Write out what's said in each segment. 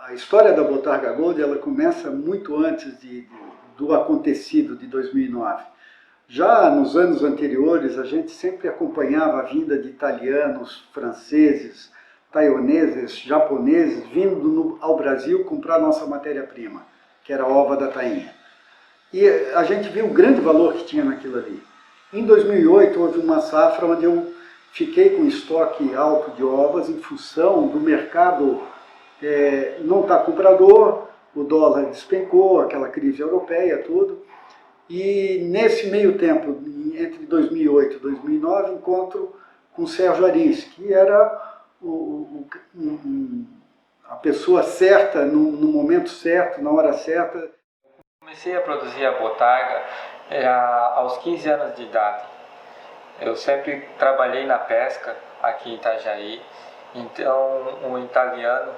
A história da Botarga Gold ela começa muito antes do acontecido de 2009. Já nos anos anteriores, a gente sempre acompanhava a vinda de italianos, franceses, taiwaneses, japoneses, vindo ao Brasil comprar nossa matéria-prima, que era a ova da tainha. E a gente viu o grande valor que tinha naquilo ali. Em 2008, houve uma safra onde eu fiquei com estoque alto de ovas em função do mercado não está comprador, o dólar despencou, aquela crise europeia, tudo. E nesse meio tempo, entre 2008 e 2009, encontro com o Sérgio Aris, que era a pessoa certa, no momento certo, na hora certa. Comecei a produzir a botarga aos 15 anos de idade. Eu sempre trabalhei na pesca aqui em Itajaí, então um italiano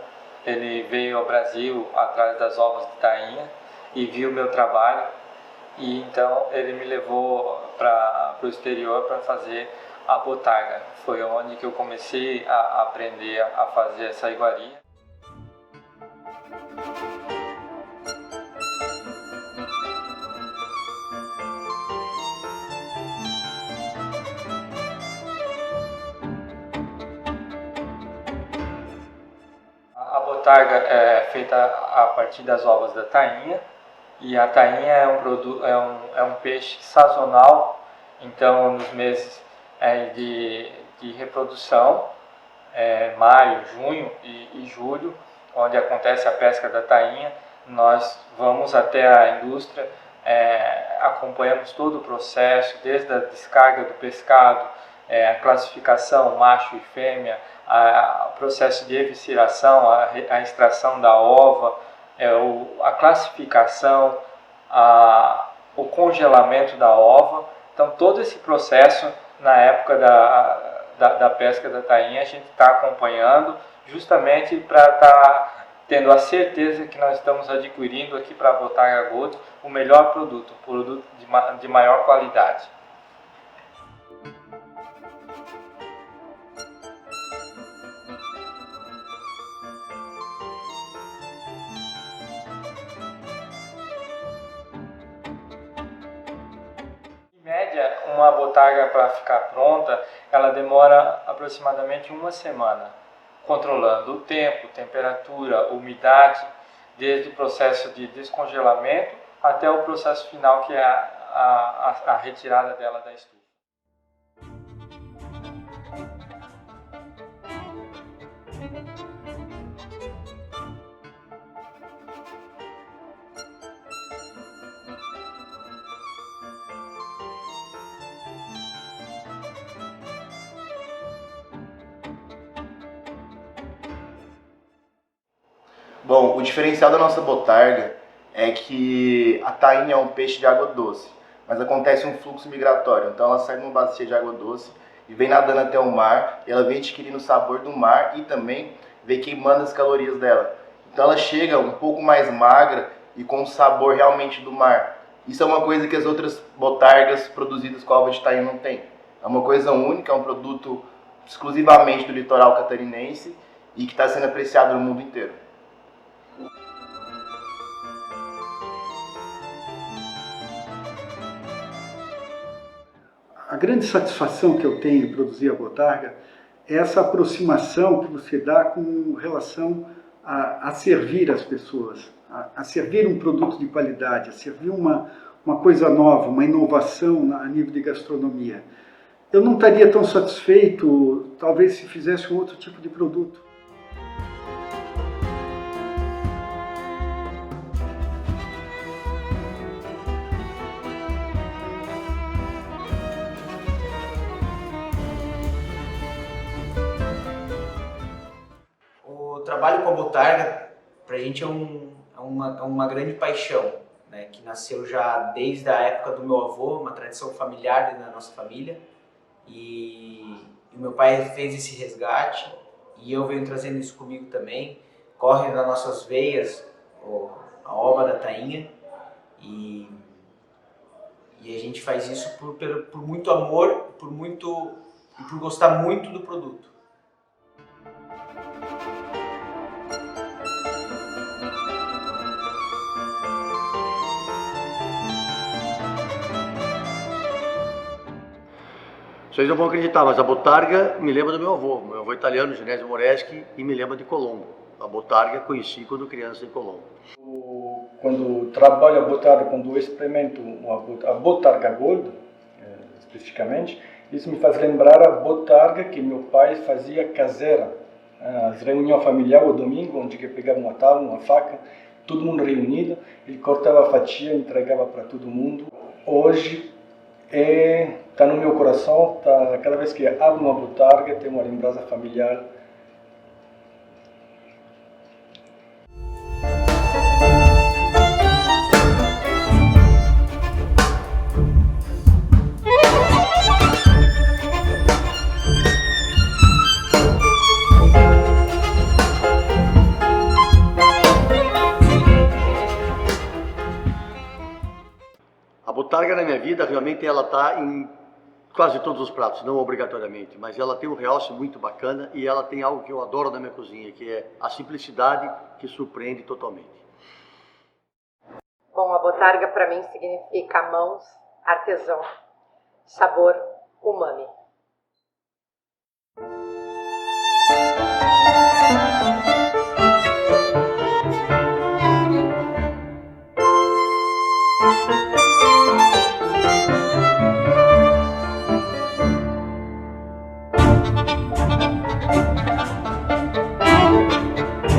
ele veio ao Brasil atrás das ovas de tainha e viu o meu trabalho e então ele me levou para o exterior para fazer a botarga. Foi onde que eu comecei a aprender a fazer essa iguaria. A botarga é feita a partir das ovas da tainha e a tainha é um peixe sazonal, então nos meses de reprodução, maio, junho e julho, onde acontece a pesca da tainha, nós vamos até a indústria, acompanhamos todo o processo, desde a descarga do pescado, a classificação macho e fêmea, o processo de evisceração, a extração da ova, a classificação, o congelamento da ova. Então todo esse processo na época da pesca da tainha a gente está acompanhando justamente para estar tendo a certeza que nós estamos adquirindo aqui para a Botarga Gold o melhor produto, o produto de maior qualidade. Em média, uma botarga para ficar pronta, ela demora aproximadamente uma semana, controlando o tempo, temperatura, umidade, desde o processo de descongelamento até o processo final, que é a retirada dela da estufa. Bom, o diferencial da nossa botarga é que a tainha é um peixe de água doce, mas acontece um fluxo migratório, então ela sai de uma bacia de água doce e vem nadando até o mar, e ela vem adquirindo o sabor do mar e também vem queimando as calorias dela. Então ela chega um pouco mais magra e com o sabor realmente do mar. Isso é uma coisa que as outras botargas produzidas com ova de tainha não tem. É uma coisa única, é um produto exclusivamente do litoral catarinense e que está sendo apreciado no mundo inteiro. A grande satisfação que eu tenho em produzir a botarga é essa aproximação que você dá com relação a servir as pessoas, a servir um produto de qualidade, a servir uma coisa nova, uma inovação a nível de gastronomia. Eu não estaria tão satisfeito, talvez, se fizesse um outro tipo de produto. O trabalho com a botarga, para a gente é uma grande paixão, né? Que nasceu já desde a época do meu avô, uma tradição familiar da nossa família. e o meu pai fez esse resgate e eu venho trazendo isso comigo também. Corre nas nossas veias a ova da tainha e a gente faz isso por muito amor, por gostar muito do produto. Vocês não vão acreditar, mas a botarga me lembra do meu avô italiano, Genésio Moreschi, e me lembra de Colombo. A botarga conheci quando criança em Colombo. Quando trabalho a botarga, quando eu experimento a botarga Gold, especificamente, isso me faz lembrar a botarga que meu pai fazia caseira. As reuniões familiares, o domingo, onde ele pegava uma tábua, uma faca, todo mundo reunido, ele cortava a fatia e entregava para todo mundo. Hoje, está no meu coração, cada vez que abro uma botarga, tem uma lembrança familiar. A botarga na minha vida, realmente, ela está em quase todos os pratos, não obrigatoriamente, mas ela tem um realce muito bacana e ela tem algo que eu adoro na minha cozinha, que é a simplicidade que surpreende totalmente. Bom, a botarga para mim significa mãos, artesão, sabor, umami.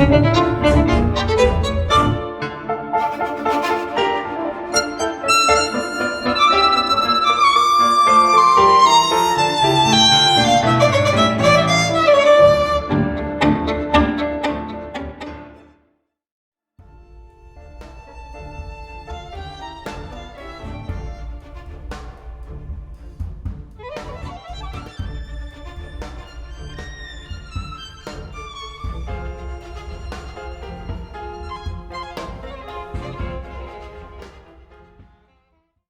Thank you.